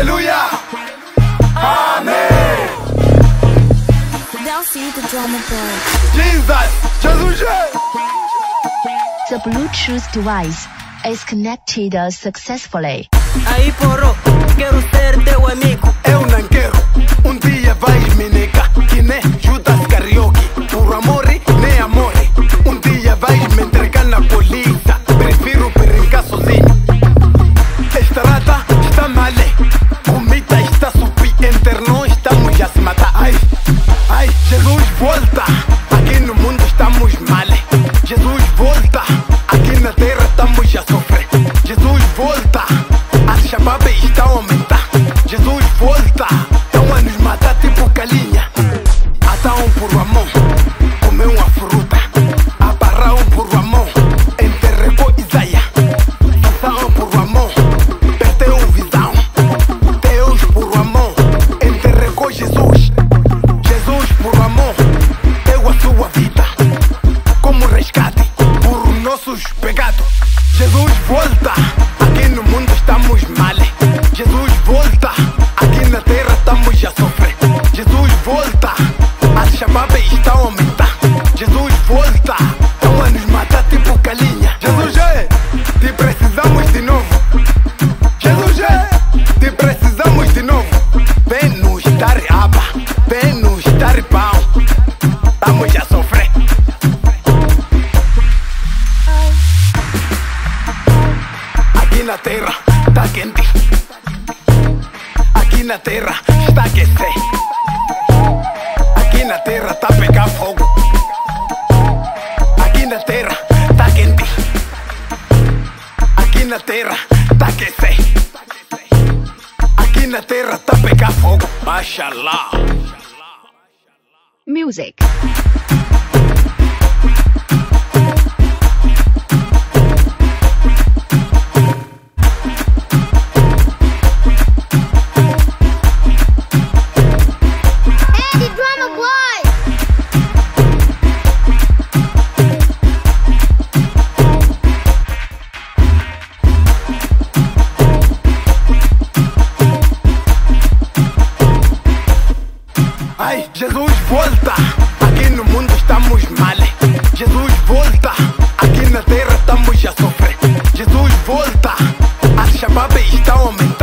Aleluia! Amém! Don't see the drama boy. Jesus! Jesus! The Bluetooth device is connected successfully. Aí porro, quero ser teu amigo. Eu não quero, dia vais me negar. Que nem Judas Karaoke. Por amor, nem amor. Dia vais me entregar na polícia. Prefiro brincar sozinho. Estrada está mal, comida está subir, interno estamos a se matar. Ai, Jesus volta, aqui no mundo estamos mal. Jesus volta, aqui na terra estamos a sofrer. Jesus volta, a Shabab está a aumentar. Jesus volta, estão a nos matar tipo galinha. Atam por amor, comeu uma fruta. Abarraram por amor, enterrou Isaia. Passaram por amor, perdeu visão. Deus por amor, enterrou Jesus. Jesus por amor, deu a sua vida como resgate por nossos pecados. Jesus volta, aqui no mundo estamos mal. Jesus volta, aqui na terra estamos a sofrer. Jesus volta, a Shabab está a aumentar. Jesus volta, estão a nos matar tipo galinha. Jesus te precisamos de novo. Jesus te precisamos de novo. Vem nos dar aba, vem nos dar pão. Estamos a sofrer. Aqui na terra está quente. Aqui na terra está aquecer. Aqui na terra está pegar fogo. Aqui na terra está quente. Aqui na terra está aquecer. Aqui na terra está pegar fogo. Mashallah. Music. Ai, Jesus volta, aqui no mundo estamos mal. Jesus volta, aqui na terra estamos a sofrer. Jesus volta, a Shabab está a aumentar.